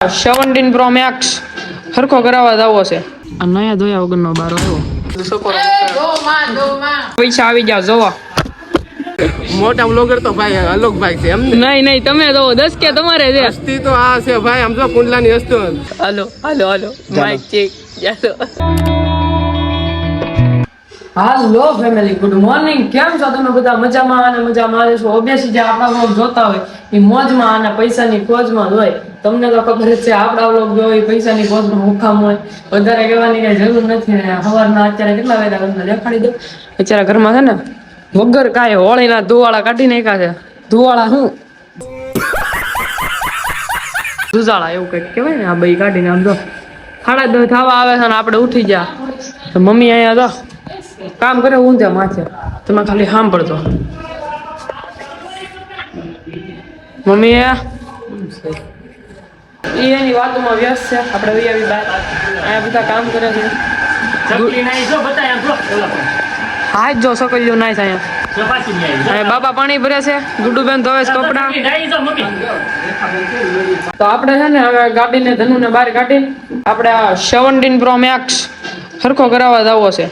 17 Pro Max હરખો કરાવવા દાવો છે. આ નયા ધોયા વગરનો બારો આવ્યો. પૈસા આવી ગયા જોવા. મોટા બ્લોગર તો ભાઈ અલોકભાઈ છે એમ નહીં તમે તો 10 કે તમારે છે. હસ્તી તો આ છે ભાઈ આમ જો કુંડલાની હસ્તો. હાલો માઈક ચેક ચાલો. હાલો ફેમિલી, ગુડ મોર્નિંગ. કેમ છો તમે બધા? મજામાં અને મજામાં છો. ઓબ્વિયસલી જે આપણા વ્લોગ જોતા હોય એ મોજમાં અને પૈસાની ખોજમાં હોય. તમને તો ખબર જ છે આપણા વ્લોગ જોઈ પૈસાની ખોજમાં હુકામ હોય. વધારે કહેવાની કઈ જરૂર નથી. સવારના અત્યારે કેટલા વાગ્યા તમને દેખાડી દઉં. અત્યારે ઘરમાં છે ને વગર કાંઈ હોળીના ધુવાળા કાઢી નાખ્યા છે. ધુવાળા શું ધુજાળા એવું કંઈક કહેવાય ને. આ બઈ કાઢીને આમ જો 10:30 થવા આવે છે ને આપણે ઉઠી ગયા. તો મમ્મી અહીંયા તો કામ કરે ઊંધે માથે. તમે ખાલી સાંભળજો. મમ્મી એની વાતોમાં વ્યસ્ત છે. આપણે વૈયાવી બહાર અહીંયા બધા કામ કરે છે. હા જો સકલ્યો નાય છે અહીંયા. બાપા પાણી ભરે છે. ગુડુબેન ધોવે છે કપડા. તો આપણે છે ને હવે ગાડીને ધનુને બહાર કાઢીને આપણે 17 Pro Max હરખો કરાવવા દાવો છે.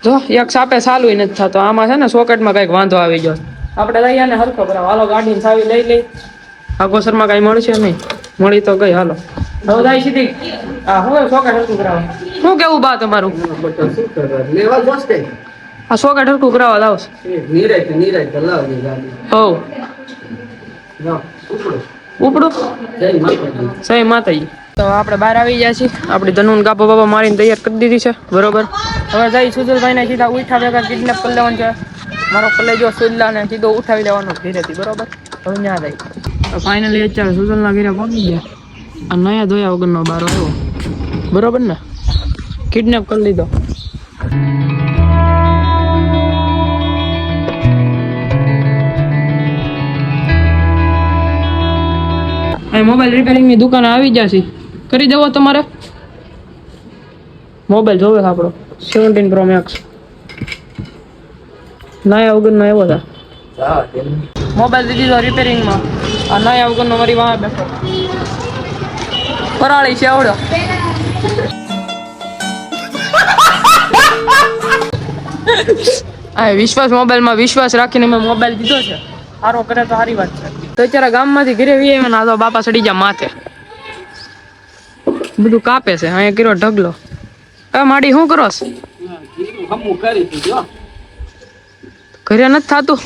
જો એક સાપે ચાલુ નથી થતો. આમાં છે ને સોકેટમાં કઈક વાંધો આવી ગયો. આપણે લઈ આને હરખો કરાવો. હાલો ગાડીને ચાવી લઈ આગોસરમાં કઈ મળશે નહીં. મળી તો ગઈ. હાલો હવે જાય સીધી. હા હવે સોકેટ હરખું કરાવો. શું કેવું બા તમારું? આ સોકેટ હરખું કરાવવા લાવ. ઉપડું સહી માતાજી. તો આપણે બહાર આવી ગયા છીએ. આપણે ધનુન ગાપો બાપા મારીને તૈયાર કરી દીધી છે. બરોબર. હવે જઈ સુજલભાઈ ને સીધા ઉઠા ભેગા કિડનેપ કરી લેવાનું છે. મારો કલેજો સુજલા ને સીધો ઉઠાવી લેવાનો ઘરેથી. બરોબર. હવે ત્યાં જાય. ફાઇનલી અત્યારે સુજલના ઘરે પહોંચી ગયા. આ નયા ધોયા વગરનો બારો આવ્યો. બરોબર ને. કિડનેપ કરી લીધો. મોબાઈલ રિપેરિંગ ની દુકાને આવી જશે. કરી દેવો તમારે? મોબાઈલ જોવે આપણો 17 Pro Max નયા વગરનો આવ્યો છે. મોબાઈલ દીધી તો રિપેરિંગમાં. આ નયા વગરનો મારી વાહ બેઠો ફરાળી છે આવડો. આ વિશ્વાસ મોબાઈલમાં વિશ્વાસ રાખીને મેં મોબાઈલ દીધો છે. સારો કરે તો સારી વાત છે. તો અત્યારે ગામમાંથી ઘરે વી ના તો બાપા સડી જા માથે. બધું કાપે છે. અહીંયા કર્યો ઢગલો. હવે માડી શું કરો? ઘરે નથી થતું.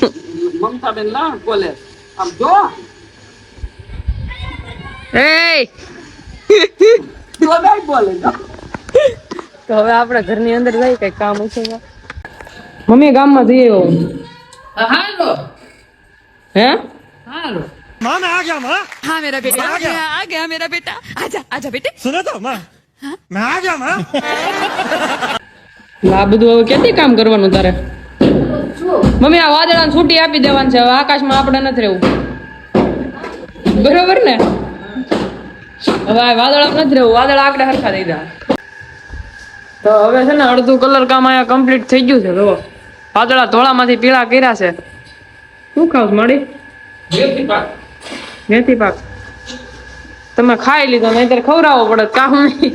તો હવે આપણે ઘરની અંદર જઈ કઈ કામ છે. મમ્મી ગામમાં જઈએ हैं? माँ मैं आ गया माँ. हाँ मेरा बेटा आ गया मेरा बेटा. आजा बेटे. सुनो तो माँ. मैं आ गया माँ. આ બધું હવે ક્યાંથી કામ કરવાનું તારે? મમ્મી આ વાદળાને છૂટી આપી દેવાની છે. હવે આકાશમાં આપણે નથી રહેવું. બરોબર ને? હવે આ વાદળા નથી રહેવું. વાદળા આકડે હરખા થઈ જાય. તો હવે છે ને અડધું કલર કામ અહીંયા કમ્પ્લીટ થઈ ગયું છે. જો વાદળા ધોળામાંથી પીળા કર્યા છે. શું ખાવ માડી? મેથી પાક. તમે ખાઈ લીધો નહીતર ખવડાવવો પડે. કામ નહીં.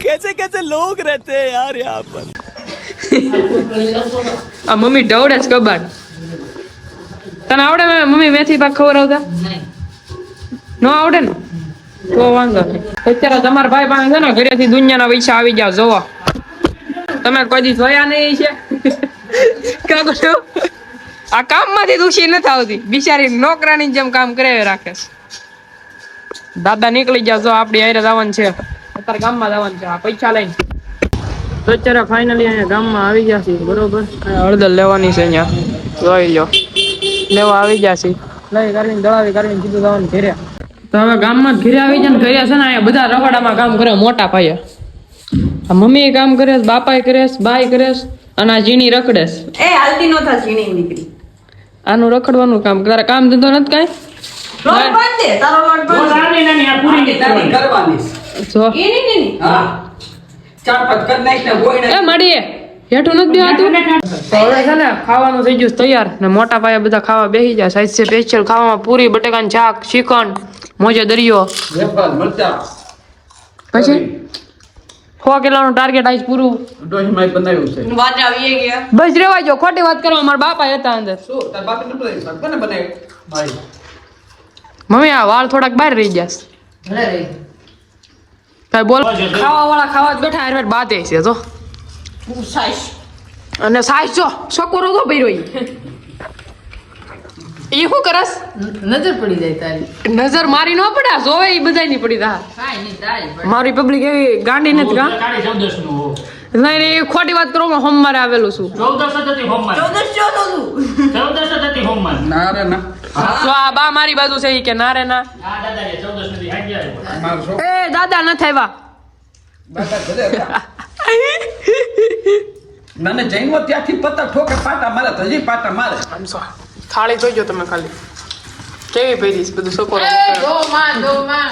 कैसे लोग रहते हैं यार यहाँ पर. આ મમ્મી ઢવડે જ કબાટ. તને આવડે મમ્મી મેથી પાક ખવડાવતા? ન આવડે ને તો વાંધો નહીં. અત્યારે તમારા ભાઈ પાસે છે ને ઘરેથી દુનિયાના પૈસા આવી જાવ. જોવો તમે કોઈ દી જોયા નહીં છે. કાકો આ કામમાંથી દુષી નથી આવતી. બિચારી નોકરાની જેમ કામ કરે રાખે. દાદા નીકળી જાવ. જો આપડી હારે જવાનું છે. અત્યારે ગામમાં જવાનું છે. આ પૈસા લઈને તો અત્યારે ફાઇનલી અહીંયા ગામમાં આવી ગયા છે. બરોબર. હળદર લેવાની છે. અહીંયા જોઈ લો લેવા આવી ગયા છે. લઈ કરીને દળાવી કરીને કીધું જવાનું ઘેરે. તો હવે ગામમાં ઘેરે આવી જાય ને ઘરે છે ને અહીંયા બધા રવાડામાં કામ કરે. મોટા પાયે આ મમ્મી કામ કરે, બાપાએ કરે, બાઈ કરે અને આ ઝીણી રખડે. એ હાલતી નો થા ઝીણી નીકળી. આનું રખડવાનું કામ. તારા કામ ધંધો નથી કાંઈ? લોટ બાંધ દે. તારો લોટ બાંધ. નાની નાની આ પૂરી કરવાની. જો એની હા 4-5 કર નાખ ને ગોઈ એ મડીએ હેઠું નથી બેહાતું. તો હવે છે ને ખાવાનું થઈ ગયું તૈયાર ને મોટા પાયે બધા ખાવા બેસી જાય. સાઈઝ છે સ્પેશિયલ ખાવામાં પૂરી બટેકાનું શાક, શ્રીખંડ, મોજે દરિયો વેફર મરચા પછી 100 કિલોનું ટાર્ગેટ આજ પૂરું ડોશીમાં બનાવ્યું છે બસ રેવા જો ખોટી વાત કરવા મારા બાપા હતા અંદર શું તાર બાપે નતો લઈ કોને બનાવ્યું ભાઈ મમ્મી આ વાળ થોડાક બહાર રહી ગયા કઈ બોલ ખાવા વાળા ખાવા જ બેઠા હાર બાતે છે તો અને સાઈઝ જો સકોરો તો ભર્યો એ શું કરસ નજર પડી જાય તારી નજર મારી ન પડે જોવે એ બધાય નહીં પડી તા કાઈ નહીં તારી મારી પબ્લિક એવી ગાંડી નથી કા નહીં નહીં એ ખોટી વાત કરો હું મારે આવેલું છું ના રે ના તો આ બા મારી બાજુ છે ઈ કે ના રે ના મારો છોકરો એ દાદા નથી આવ્યા બાપા ભલે હતા. મને જઈનો ત્યાંથી પત્તા ઠોકે પાટા મારે તો હજી પાટા મારે થાળી જોઈજો તમે ખાલી કેવી પડી છે બધું સકોરો દો માં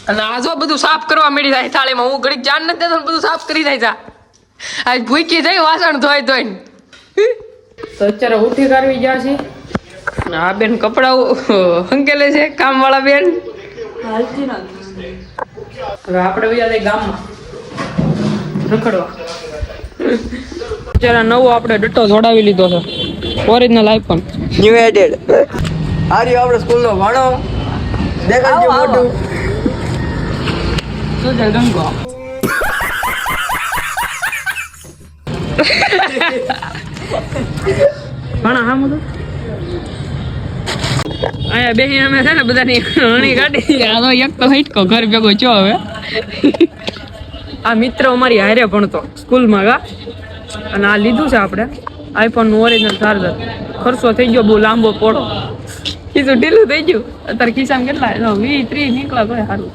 અને આ જો બધું સાફ કરવા મળી જાય થાળીમાં હું ઘડીક જાન નથી દેતો ને બધું સાફ કરી જાય જા આજ ભૂકી જાય વાસણ ધોઈને તો અત્યારે ઉઠી કરવી ગયા છે અને આ બેન કપડા હંકેલે છે કામ વાળા બેન હવે આપણે વયા જઈએ ગામમાં રખડવા અત્યારે નવો આપણે ડટ્ટો જોડાવી લીધો છે ઓરિજિનલ આઈફોન ન્યુ એડેડ આર્યો આપણે સ્કૂલનો ભાણો દેખાડજો મોટું શું છે ગંગો ભણા હા મુદો અહીંયા બેહી અમે છે ને બધાની હણી કાઢી આ તો એક તો હઈટકો ઘર ભેગો છો હવે આ મિત્ર અમારી હારે ભણતો સ્કૂલમાં ગા અને આ લીધું છે આપણે આઈફોન નું ઓરિજિનલ ચાર્જર ખર્ચો થઈ ગયો બહુ લાંબો પોળો ખીસું ઢીલું થઈ ગયું અત્યારે ખિસ્સામાં કેટલા 20-30 નીકળ્યા કોઈ સારું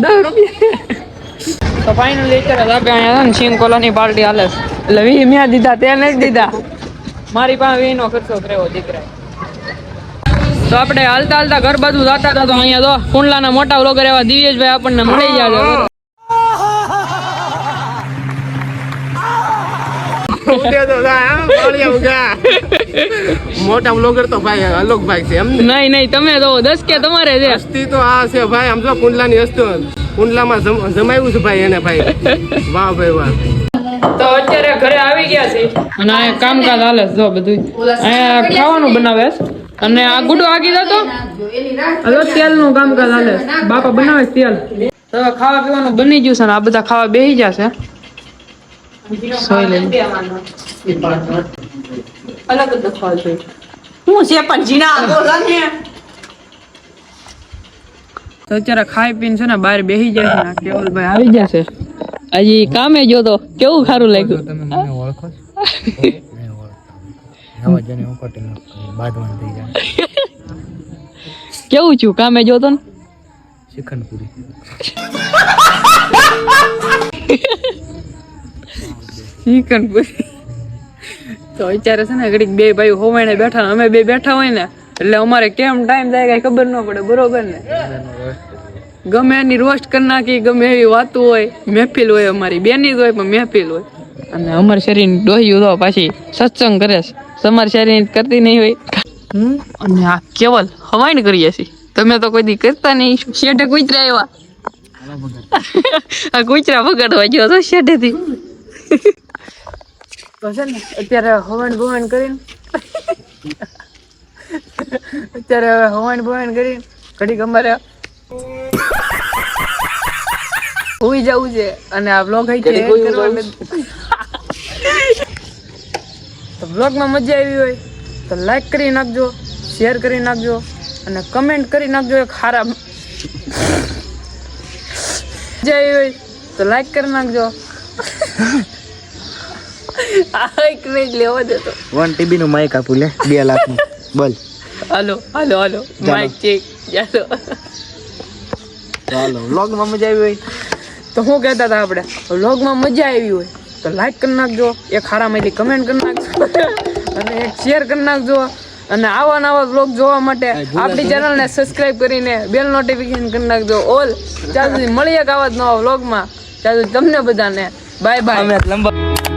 10 રૂપિયા તો ફાઇનલી અત્યારે આપણે અહીંયા ને સિંગ કોલાની પાર્ટી હાલે છે એટલે 20 મેં દીધા તે નથી દીધા મારી પાસે 20 નો ખર્ચો કર્યો દીકરા તો આપણે હાલતા હાલતા ઘર બાજુ જતા હતા તો અહીંયા તો કુંડલાના મોટા વ્લોગર એવા દિવ્યેશભાઈ આપણને મળી ગયા મોટા બ્લોગર તો ભાઈ અલોક ભાઈ છે એમ ને નહીં નહીં તમે તો 10 કે તમારે છે હસ્તી તો આ છે ભાઈ આમ જો કુંડલાની હસ્તો કુંડલામાં જમાવ્યું છે ભાઈ એને ભાઈ વાહ ભાઈ વાહ તો અત્યારે ઘરે આવી ગયા છે અને આ કામકાજ હાલે છે જો બધું અહીંયા ખાવાનું બનાવે છે અને આ ગુડો આગી જતો હલો તેલનું કામકાજ હાલે છે બાપા બનાવે છે તેલ તો હવે ખાવા પીવાનું બની ગયું છે ને આ બધા ખાવા બેસી જશે સોય લઈ અલગ જ દેખાવ છે હું છે પણ જીના બોલો ને તો અત્યારે ખાઈ પીને છે ને બહાર બેસી જાય છે ને કેવલભાઈ આવી જશે હજી કામે જો તો કેવું સારું લાગ્યું તમે મને ઓળખો આવા જને ઉકટીને બાદવાન થઈ જાય કેવું છું કામે જોતો ને શિખંડપુરી તો અત્યારે છે ને ઘડીક બે ભાઈ હોવાઈને બેઠા અમે બે બેઠા હોય ને એટલે અમારે કેમ ટાઈમ જાય કઈ ખબર ન પડે બરોબર ને ગમે એની રોસ્ટ કરી નાખી ગમે એવી વાતો હોય મહેફિલ હોય અમારી બેની જ હોય પણ મહેફિલ હોય અને અમારી શરીર ડોહી તો પાછી સત્સંગ કરે છે તમારી શરીર કરતી નહીં હોય અને આ કેવલ હવાઈને કરીએ છીએ તમે તો કોઈ દી કરતા નહીં શેઠે કૂતરા એવા આ કૂતરા પકડવા ગયો તો શેઠેથી તો છે ને અત્યારે હવાણ ભવાણ કરીને ઘડીક અમારે હોઈ જવું છે અને આ બ્લોગ તો બ્લોગમાં મજા આવી હોય તો લાઈક કરી નાખજો શેર કરી નાખજો અને કમેન્ટ કરી નાખજો એક સારા મજા આવી હોય તો લાઈક કરી નાખજો આ એક મિનિટ લેવા દેતો 1 TB નું માઈક આપું લે 2 લાખ નું બોલ હાલો માઈક ચેક ચાલો વ્લોગમાં મજા આવી હોય તો શું કહેતા હતા આપણે વ્લોગમાં મજા આવી હોય તો લાઈક કરી નાખજો એક હારામાંથી કમેન્ટ કરી નાખજો અને એક શેર કરી નાખજો અને આવા નવા વ્લોગ જોવા માટે આપણી ચેનલને સબસ્ક્રાઇબ કરીને બેલ નોટિફિકેશન કરી નાખજો ઓલ ચાલો મળીએ આવા જ નવા વ્લોગમાં ચાલો તમને બધાને બાય બાય અમે લંબા